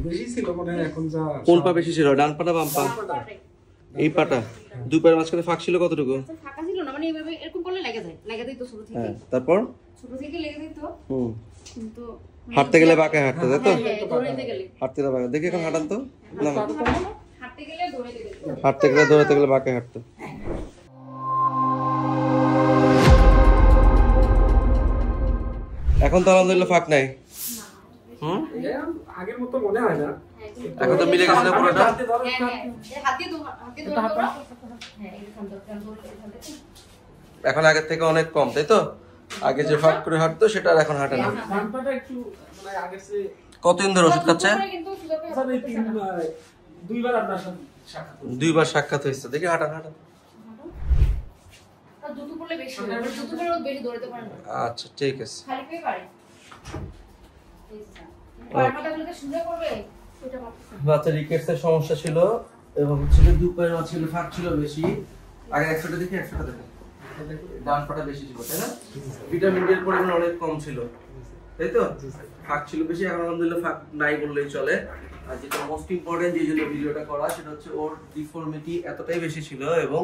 বেশি ছিল মনে হয়, এখন যা কোন পা বেশি ছিল, ডান পাটা বাম পা? এই পাটা। দুই পায়ের মাঝখানে ফাঁক ছিল কতটুকু? ফাঁকা ছিল না, মানে এইভাবে এরকম করলে লেগে যায়, লেগে দিত ছোট থেকে। হ্যাঁ, তারপর ছোট থেকে লেগে দিত। কিন্তু হাঁটতে গেলে বাঁকে হাঁটতে, তাই তো? দৌড়াইতে গেলে হাঁটতে গেলে বাঁকে। দেখি এখন হাঁটান তো। না হাঁটতে গেলে দৌড়াইতে গেলে, হাঁটতে গেলে দৌড়াতে গেলে বাঁকে হাঁটতো। এখন তো আলহামদুলিল্লাহ ফাঁক নাই। আগের মতো মনে হয় না, এখন তো মিলে গেছে না পুরোটা। এখন আগের থেকে অনেক কম, তাই তো? আগে যে ফাঁক করে হাঁটতো সেটা আর এখন হাঁটে না। কতদিন ধরে ওষুধ খাচ্ছে? দুইবার সাক্ষাৎ হয়েছে। দেখি হাঁটান হাঁটান। আচ্ছা ঠিক আছে। বাচ্চা রিকেটসের সমস্যা ছিল এবং হচ্ছে দুই পায়ের মাঝখানে ফাঁক ছিল বেশি। আগে একশোটা দেখি, একশোটা দেখি। ডান পাটা বেশি ছিল, তাই না? ভিটামিন ডি এর পরিমাণ অনেক কম ছিল, তাই তো? ফাঁক ছিল বেশি, এখন আলহামদুলিল্লাহ ফাঁক নাই বললেই চলে। আর যেটা মোস্ট ইম্পর্টেন্ট, যে জন্য ভিডিওটা করা, সেটা হচ্ছে ওর ডিফর্মিটি এতটাই বেশি ছিল এবং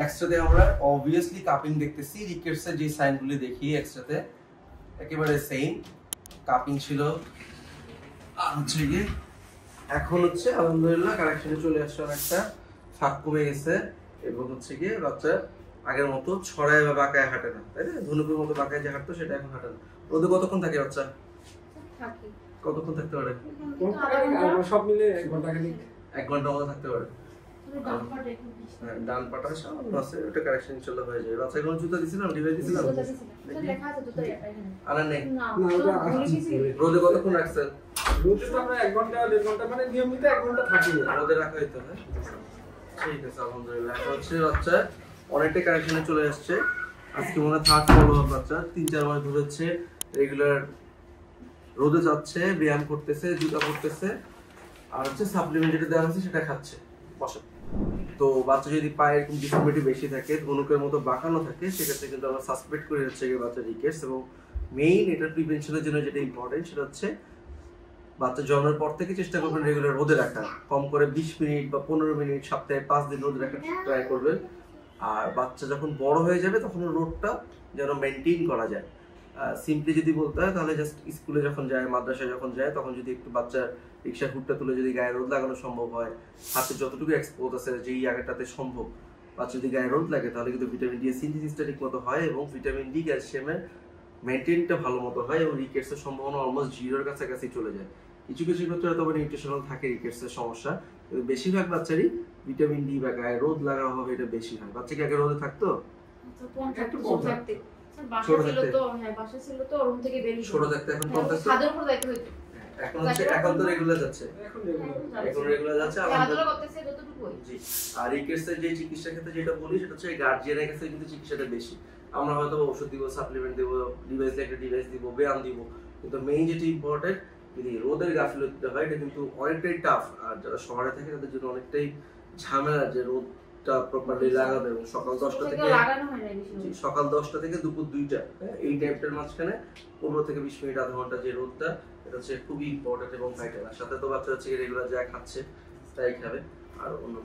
এক্সট্রাতে আমরা অবভিয়াসলি কাপিং দেখতেছি। রিকেটসের যে সাইনগুলি দেখি এক্সট্রাতে একেবারে সেম কাপিং ছিল। আর হচ্ছে কি এখন হচ্ছে আলহামদুলিল্লাহ কারেকশনে চলে আসছে, একটা ফাঁক কমে গেছে এবং হচ্ছে কি বাচ্চা আগের মতো ছড়ায় বা বাঁকায় হাঁটে না, তাই না? ধনুকের মতো বাঁকায় যে হাঁটতো সেটা এখন হাঁটে না। রোদে কতক্ষণ থাকে বাচ্চা? কতক্ষণ থাকতে পারে? সব মিলে 1 ঘন্টা খানিক। 1 ঘন্টা মতো থাকতে পারে। ডান পাটা সামান্য আছে, ওটা কারেকশন চলে হয়ে যায়। বাচ্চা কোনো জুতা দিছিলাম, ডিভাইস দিছিলাম? আনার নেই? রোদে কতক্ষণ রাখছেন? রোদে তো আমরা 1 ঘন্টা 1.5 ঘন্টা, মানে নিয়মিত 1 ঘন্টা থাকি রোদে রাখা হইতো না। ঠিক আছে আলহামদুলিল্লাহ। এখন হচ্ছে বাচ্চা অনেকটা কারেকশনে চলে আসছে। আজকে মনে হয় 3rd ফলো আপ। বাচ্চা 3-4 মাস ধরে হচ্ছে রেগুলার রোদে যাচ্ছে, ব্যায়াম করতেছে, জুতা পরতেছে, আর হচ্ছে সাপ্লিমেন্ট যেটা দেওয়া হচ্ছে সেটা খাচ্ছে। বসে তো বাচ্চা যদি পায়ে এরকম ডিফর্মিটি বেশি থাকে, ধনুকের মতো বাঁকানো থাকে, সেক্ষেত্রে কিন্তু আমরা সাসপেক্ট করে হচ্ছে বাচ্চা রিকেটস। এবং মেইন এটার প্রিভেনশনের জন্য যেটা ইম্পর্টেন্ট সেটা হচ্ছে বাচ্চা জন্মের পর থেকে চেষ্টা করবেন রেগুলার রোদে রাখা, কম করে 20 মিনিট বা 15 মিনিট সপ্তাহে 5 দিন রোদে রাখার ট্রাই করবেন। আর বাচ্চা যখন বড় হয়ে যাবে তখন রোদটা যেন মেনটেন করা যায়। সিম্পলি যদি বলতে হয় তাহলে জাস্ট স্কুলে যখন যায়, মাদ্রাসায় যখন যায়, তখন যদি একটু বাচ্চার রিক্সার হুডটা তুলে যদি গায়ে রোদ লাগানো সম্ভব হয়, হাতে যতটুকু এক্সপোজ আছে যেই জায়গাটাতে সম্ভব, বাচ্চা যদি গায়ে রোদ লাগে, তাহলে কিন্তু ভিটামিন ডি এর সিনথেসিসটা ঠিক মতো হয় এবং ভিটামিন ডি ক্যালসিয়ামের মেনটেনটা ভালো মতো হয় এবং রিকেটসের সম্ভাবনা অলমোস্ট জিরোর কাছাকাছি চলে যায়। কিছু কিছু ক্ষেত্রে হয়তো নিউট্রিশনাল থাকে রিকেটসের সমস্যা, কিন্তু বেশিরভাগ বাচ্চারই ভিটামিন ডি বা গায়ে রোদ লাগানো হবে এটা বেশি হয়। বাচ্চা কি আগে রোদে থাকতো? একটু কম থাকতে। বাসা ছিল তো, হ্যাঁ বাসা ছিল তো, রুম থেকে বের হইতো। ছোট থাকতে এখন কম থাকতো। ছাদের উপর যাইতে হইতো। এখন তো রেগুলার যাচ্ছে। এখন রেগুলার যাচ্ছে আলাদা করতেছে যতটুকুই। জি। আর রিকেটসের যে চিকিৎসার ক্ষেত্রে যেটা বলি সেটা হচ্ছে গার্জিয়ানের কাছে কিন্তু চিকিৎসাটা বেশি। আমরা হয়তো ওষুধ দিব, সাপ্লিমেন্ট দিব, ডিভাইস একটা ডিভাইস দিব, ব্যায়াম দিব, কিন্তু মেইন যেটা ইম্পর্টেন্ট, যদি রোদের গাফিলতিটা হয় এটা কিন্তু অনেকটাই টাফ। আর যারা শহরে থাকে তাদের জন্য অনেকটাই ঝামেলা যে রোদটা প্রপারলি লাগাবে। এবং সকাল 10টা থেকে দুপুর 2টা, এই টাইমটার মাঝখানে 15 থেকে 20 মিনিট, আধা ঘন্টা যে রোদটা, এটা হচ্ছে খুবই ইম্পর্টেন্ট এবং ভাইটাল। আর সাথে তো বাচ্চা হচ্ছে রেগুলার যা খাচ্ছে তাই খাবে। আর অন্য